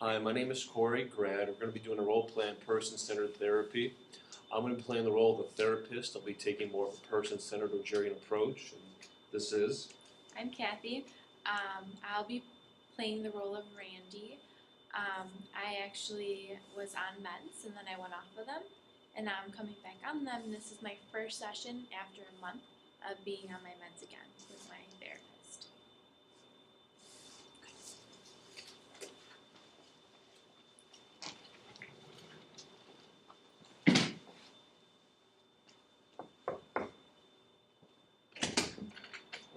Hi, my name is Corey Grad. We're going to be doing a role play on person-centered therapy. I'm going to be playing the role of a therapist. I'll be taking more of a person-centered Rogerian approach. And this is. I'm Kathy. I'll be playing the role of Randy. I actually was on meds and then I went off of them, and now I'm coming back on them. This is my first session after a month of being on my meds again with my therapist.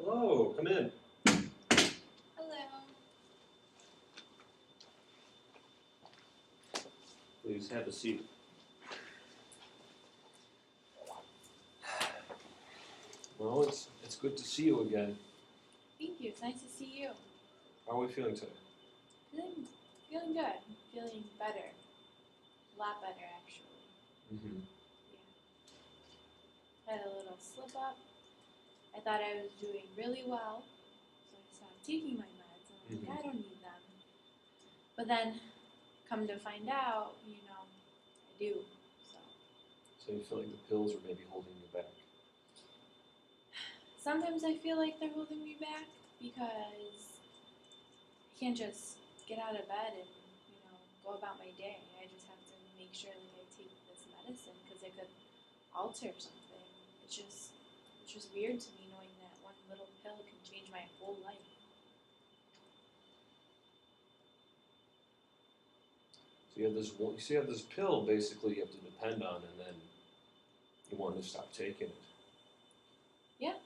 Hello, come in. Hello. Please have a seat. Well, it's good to see you again. Thank you. It's nice to see you. How are we feeling today? Feeling good. Feeling better. A lot better, actually. Mm-hmm. Had a little slip up. I thought I was doing really well, so I stopped taking my meds. And I'm like, I don't need them. But then, come to find out, I do. So you feel like the pills are maybe holding you back? Sometimes I feel like they're holding me back because I can't just get out of bed and, go about my day. I just have to make sure like I take this medicine because it could alter something. It's just weird to me knowing that one little pill can change my whole life. So you have this pill basically you have to depend on, and then you want to stop taking it. Yeah,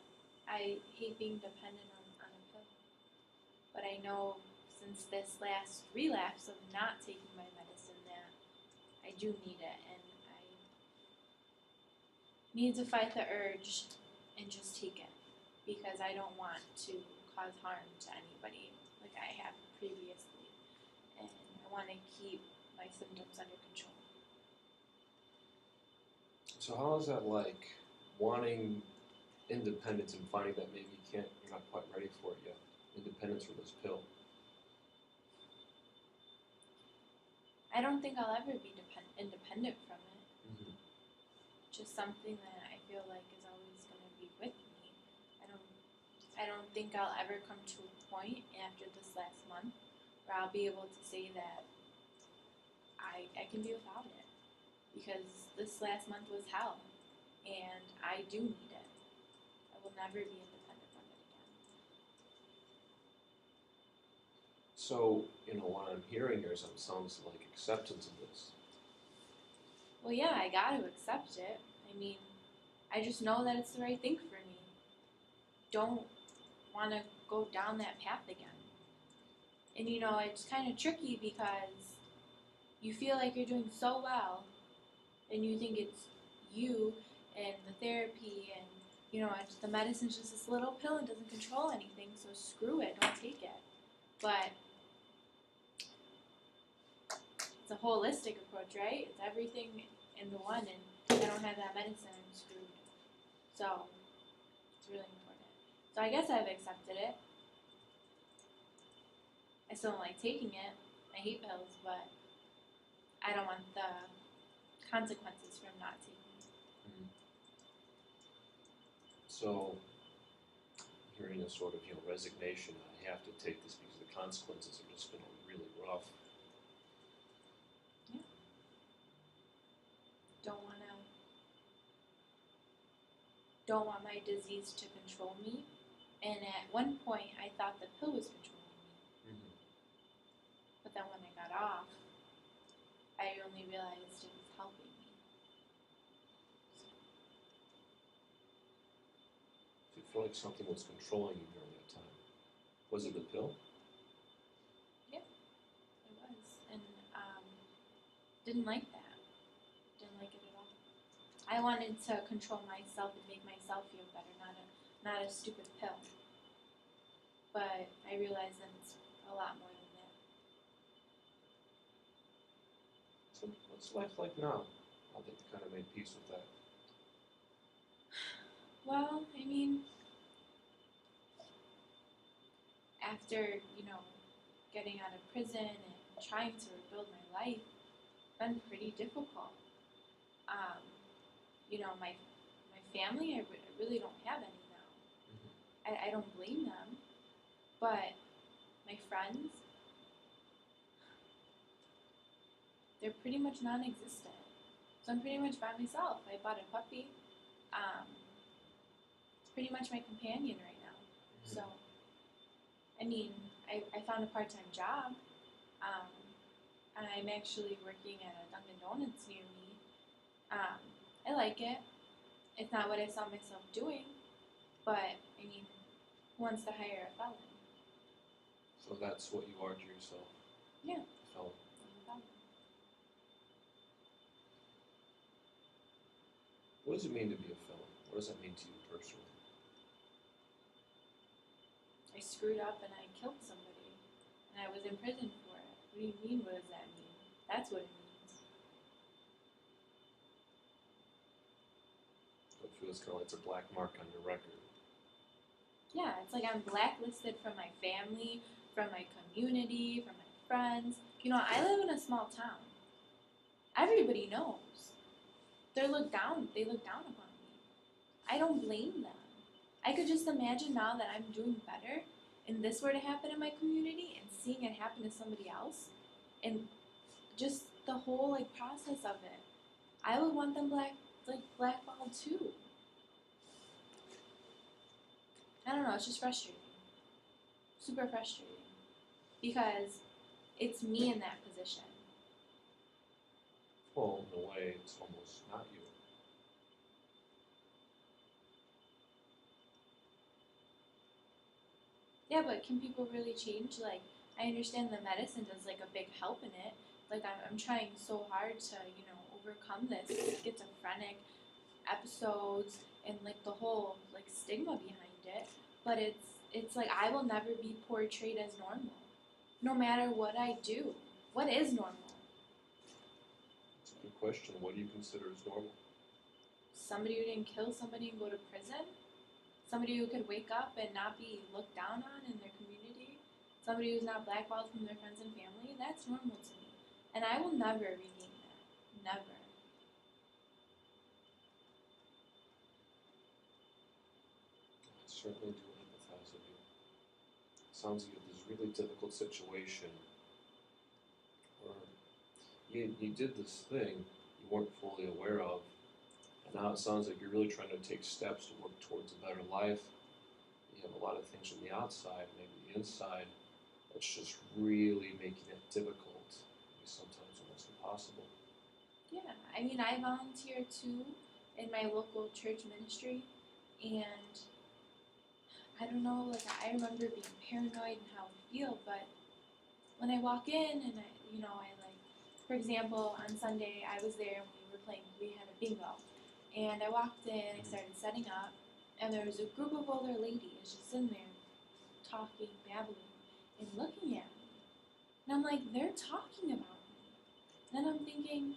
I hate being dependent on a pill. But I know since this last relapse of not taking my medicine that I do need it, and I need to fight the urge and just take it because I don't want to cause harm to anybody like I have previously, and I want to keep my symptoms under control. So how is that like wanting independence and finding that maybe you're not quite ready for it yet? Independence from this pill. I don't think I'll ever be independent from it. Mm-hmm. Just something that I feel like is always going to be with me. I don't think I'll ever come to a point after this last month where I'll be able to say that I can be without it, because this last month was hell, and I do need it. I will never be independent from it again. So, what I'm hearing here sounds like acceptance of this. Well, yeah, I got to accept it. I mean, I just know that it's the right thing for me. Don't want to go down that path again. And it's kind of tricky because you feel like you're doing so well, and you think it's you and the therapy, and the medicine's just this little pill and doesn't control anything, so screw it, don't take it. But it's a holistic approach, right? It's everything into one, and if I don't have that medicine, I'm screwed. So it's really important. So I guess I've accepted it. I still don't like taking it. I hate pills, but I don't want the consequences from not taking it. Mm-hmm. So, hearing a sort of resignation. I have to take this because the consequences are just going to be really rough. Yeah. Don't want my disease to control me. And at one point, I thought the pill was controlling me. Mm-hmm. But then when I got off, I only realized it was helping me. So you feel like something was controlling you during that time. Was it the pill? Yeah, it was. And didn't like that. Didn't like it at all. I wanted to control myself and make myself feel better, not a stupid pill. But I realized that it's a lot more than that. So what's life like now? I think you kind of made peace with that. Well, I mean, after, getting out of prison and trying to rebuild my life, been pretty difficult. Um, my family, I really don't have any now. I don't blame them, but my friends, they're pretty much non-existent. So I'm pretty much by myself. I bought a puppy. It's pretty much my companion right now. So, I mean, I found a part-time job, and I'm actually working at a Dunkin' Donuts near me. I like it. It's not what I saw myself doing, but, I mean, who wants to hire a felon? So that's what you are to yourself. Yeah. A felon. I'm a felon. What does it mean to be a felon? What does that mean to you personally? I screwed up and I killed somebody, and I was in prison for it. What do you mean, what does that mean? That's what it means. So it feels kind of like it's a black mark on your record. Yeah, it's like I'm blacklisted from my family, from my community, from my friends. I live in a small town. Everybody knows. They look down upon me. I don't blame them. I could just imagine now that I'm doing better and this were to happen in my community and seeing it happen to somebody else and just the whole process of it. I would want them blackballed too. I don't know, it's just frustrating. Super frustrating. Because it's me in that position. Well, in a way, it's almost not you. Yeah, but can people really change? I understand the medicine does a big help in it. I'm trying so hard to, overcome this schizophrenic episodes and the whole stigma behind it. But it's I will never be portrayed as normal. No matter what I do. What is normal? It's a good question. What do you consider as normal? Somebody who didn't kill somebody and go to prison? Somebody who could wake up and not be looked down on in their community? Somebody who's not blackballed from their friends and family? That's normal to me. And I will never regain that. Never. I certainly do empathize with you. Sounds like you have this really difficult situation where you did this thing you weren't fully aware of, and now it sounds like you're really trying to take steps to work towards a better life. You have a lot of things from the outside, maybe the inside, that's just really making it difficult, maybe sometimes almost impossible. Yeah, I mean, I volunteer too in my local church ministry, and I don't know, I remember being paranoid and how I feel, but when I walk in and for example, on Sunday I was there and we had a bingo, and I walked in, I started setting up, and there was a group of older ladies just in there talking, babbling, and looking at me, and I'm like, they're talking about me. Then I'm thinking,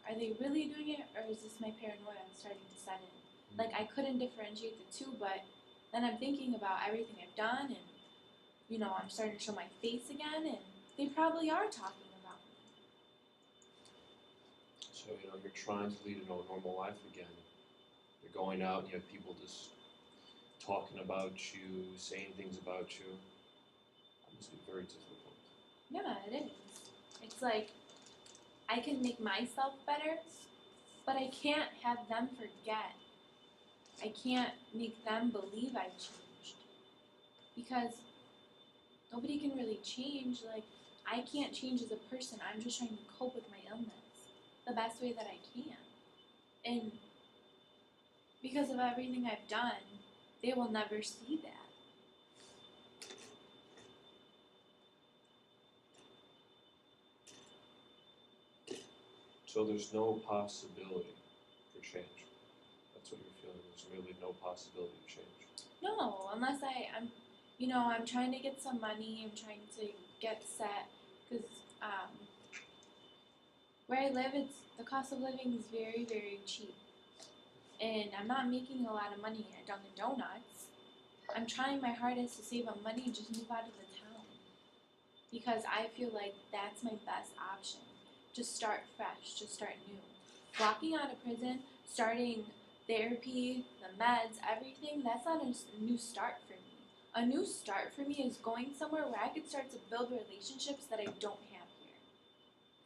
are they really doing it, or is this my paranoia starting to set in? I couldn't differentiate the two, but then I'm thinking about everything I've done, and I'm starting to show my face again, and they probably are talking about me. So, you're trying to lead a normal life again. You're going out and you have people just talking about you, saying things about you. That must be very difficult. Yeah, it is. It's I can make myself better, but I can't have them forget. I can't make them believe I've changed. Because nobody can really change. I can't change as a person. I'm just trying to cope with my illness the best way that I can. And because of everything I've done, they will never see that. So there's no possibility for change. That's what you're feeling. There's really no possibility of change. No, unless I'm trying to get some money. I'm trying to get set because where I live, the cost of living is very, very cheap, and I'm not making a lot of money at Dunkin' Donuts. I'm trying my hardest to save up money and just move out of the town. because I feel like that's my best option. Just start fresh, just start new. Walking out of prison, starting therapy, the meds, everything, that's not a new start for me. A new start for me is going somewhere where I could start to build relationships that I don't have here.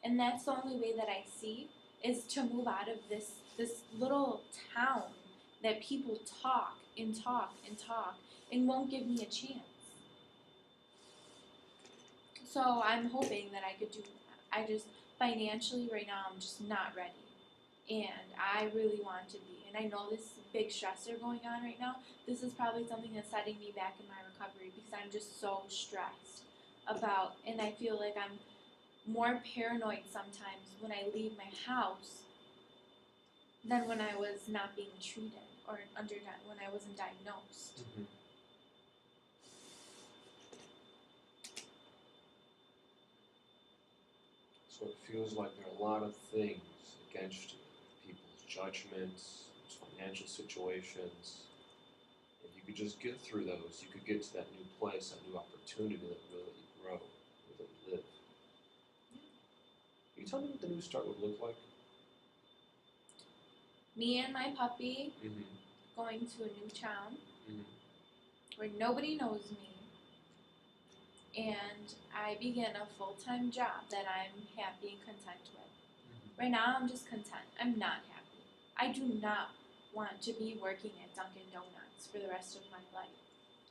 And that's the only way that I see is to move out of this little town that people talk and talk and talk and won't give me a chance. So I'm hoping that I could do that. I just financially right now I'm just not ready. And I really want to be. And I know this big stressor going on right now. This is probably something that's setting me back in my recovery because I'm just so stressed about, and I feel like I'm more paranoid sometimes when I leave my house than when I was not being treated or when I wasn't diagnosed. Mm-hmm. So it feels like there are a lot of things against you. People's judgments, financial situations. If you could just get through those, you could get to that new place, that new opportunity that will really let you grow, will let you live. Can you tell me what the new start would look like? Me and my puppy Mm-hmm. going to a new town Mm-hmm. where nobody knows me, and I begin a full-time job that I'm happy and content with. Right now, I'm just content. I'm not happy. I do not want to be working at Dunkin' Donuts for the rest of my life.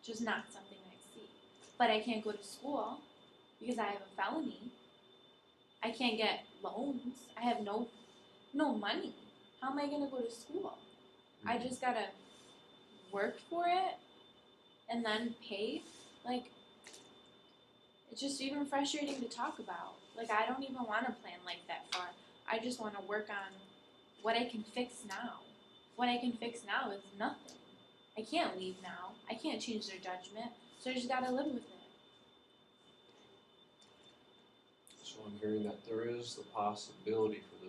Just not something I see. But I can't go to school because I have a felony. I can't get loans. I have no money. How am I gonna go to school? I just gotta work for it and then pay. Like, it's just even frustrating to talk about. Like, I don't even want to plan like that far. I just want to work on what I can fix now. What I can fix now is nothing. I can't leave now. I can't change their judgment. So I just gotta live with it. So I'm hearing that there is the possibility for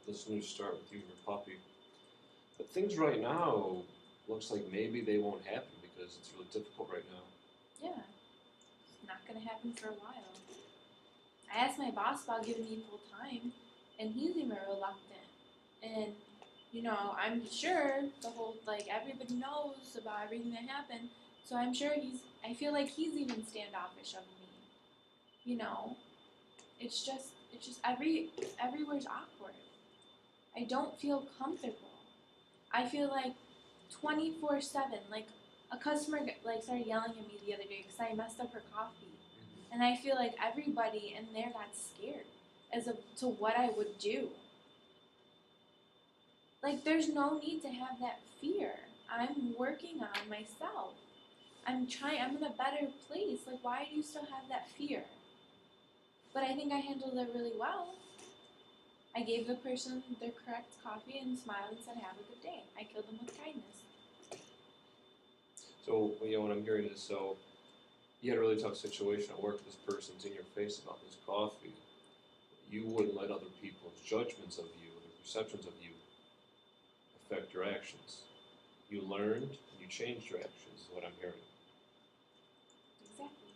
this new start with you and your puppy. But things right now looks like maybe they won't happen because it's really difficult right now. Yeah, it's not gonna happen for a while. I asked my boss about giving me full time, and he's even reluctant. And I'm sure the whole everybody knows about everything that happened. So I'm sure I feel like he's even standoffish of me. It's just everywhere's awkward. I don't feel comfortable. I feel like 24/7. Like a customer started yelling at me the other day because I messed up her coffee, and I feel like everybody in there got scared to what I would do. Like there's no need to have that fear. I'm working on myself. I'm in a better place. Like why do you still have that fear? But I think I handled it really well. I gave the person their correct coffee and smiled and said, "Have a good day." I killed them with kindness. So what I'm hearing is you had a really tough situation at work. This person's in your face about this coffee. You wouldn't let other people's judgments of you, their perceptions of you, affect your actions. You learned and you changed your actions, is what I'm hearing. Exactly.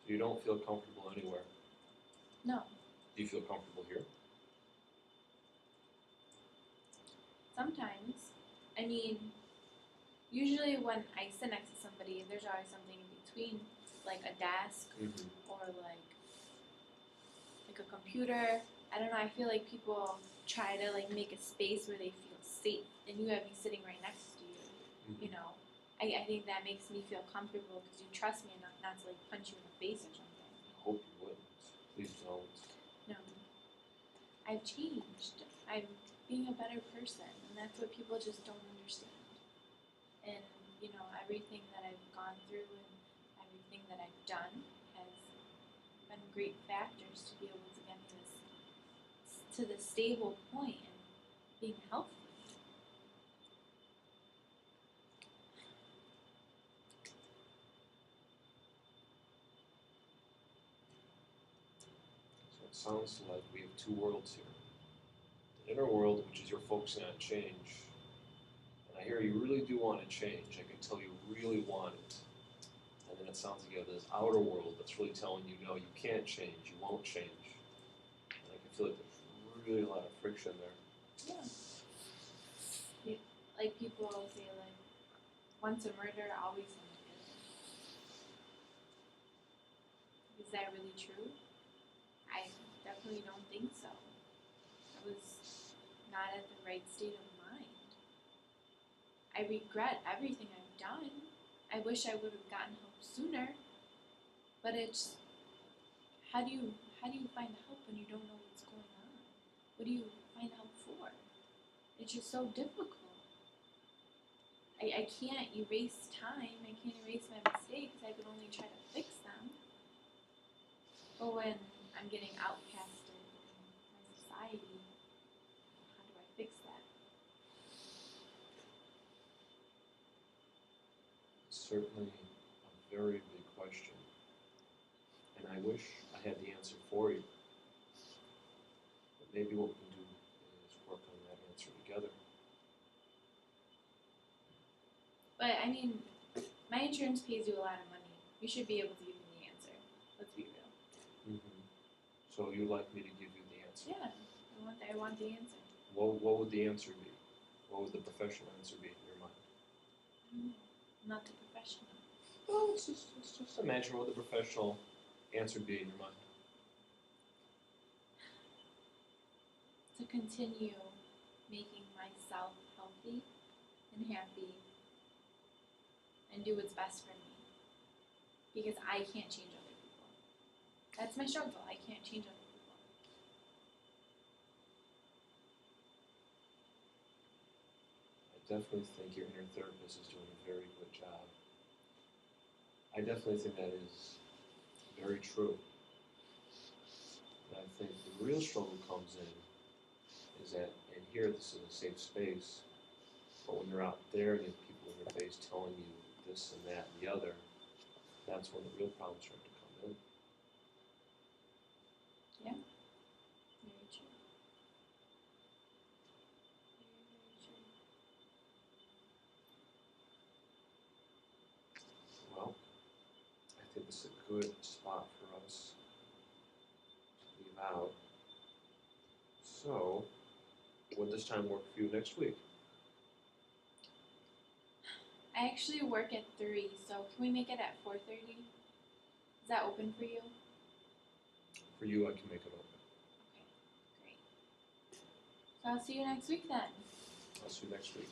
So you don't feel comfortable anywhere. No. Do you feel comfortable here? Sometimes. I mean, usually when I sit next to somebody, there's always something in between, like a desk or like a computer. I don't know. I feel like people try to make a space where they feel safe, and you have me sitting right next to you. I think that makes me feel comfortable because you trust me enough not to punch you in the face or something. I hope you wouldn't. Please don't. No. I've changed. I'm being a better person, and that's what people just don't understand. And everything that I've gone through and everything that I've done has been great factors to be able to get me to the stable point and being healthy. So it sounds like we have two worlds here. The inner world, which is you're focusing on change. And I hear you really do want to change. I can tell you really want it. And then it sounds like you have this outer world that's really telling you, no, you can't change, you won't change. And I can feel like there's really a lot of friction there. Yeah. Like people will say, like, once a murderer, always a murderer. Is that really true? I definitely don't think so. I was not at the right state of mind. I regret everything I've done. I wish I would have gotten help sooner. But it's, how do you find help when you don't know what's going on? What do you find help for? It's just so difficult. I can't erase time. I can't erase my mistakes. I can only try to fix them. But when I'm getting outcasted in my society, how do I fix that? It's certainly a very big question. And I wish I had the answer for you. But maybe what we can do is work on that answer together. But I mean, my insurance pays you a lot of money. You should be able to give me the answer. Let's be real. Mm-hmm. So you'd like me to give you the answer? Yeah, I want the answer. What would the answer be? What would the professional answer be in your mind? I'm not the professional. Well, let's just imagine what the professional answer would be in your mind. To continue making myself healthy and happy and do what's best for me. Because I can't change other people. That's my struggle. I can't change other people. I definitely think your inner therapist is doing a very good job. I definitely think that is very true. And I think the real struggle comes in is that, and here this is a safe space, but when you're out there and you have people in your face telling you this and that and the other, that's when the real problems start to come in. Yeah. Very true. Very true. Well, I think this is a good spot for us to leave out. So, would this time work for you next week? I actually work at 3, so can we make it at 4:30? Is that open for you? For you, I can make it open. Okay, great. So I'll see you next week then. I'll see you next week.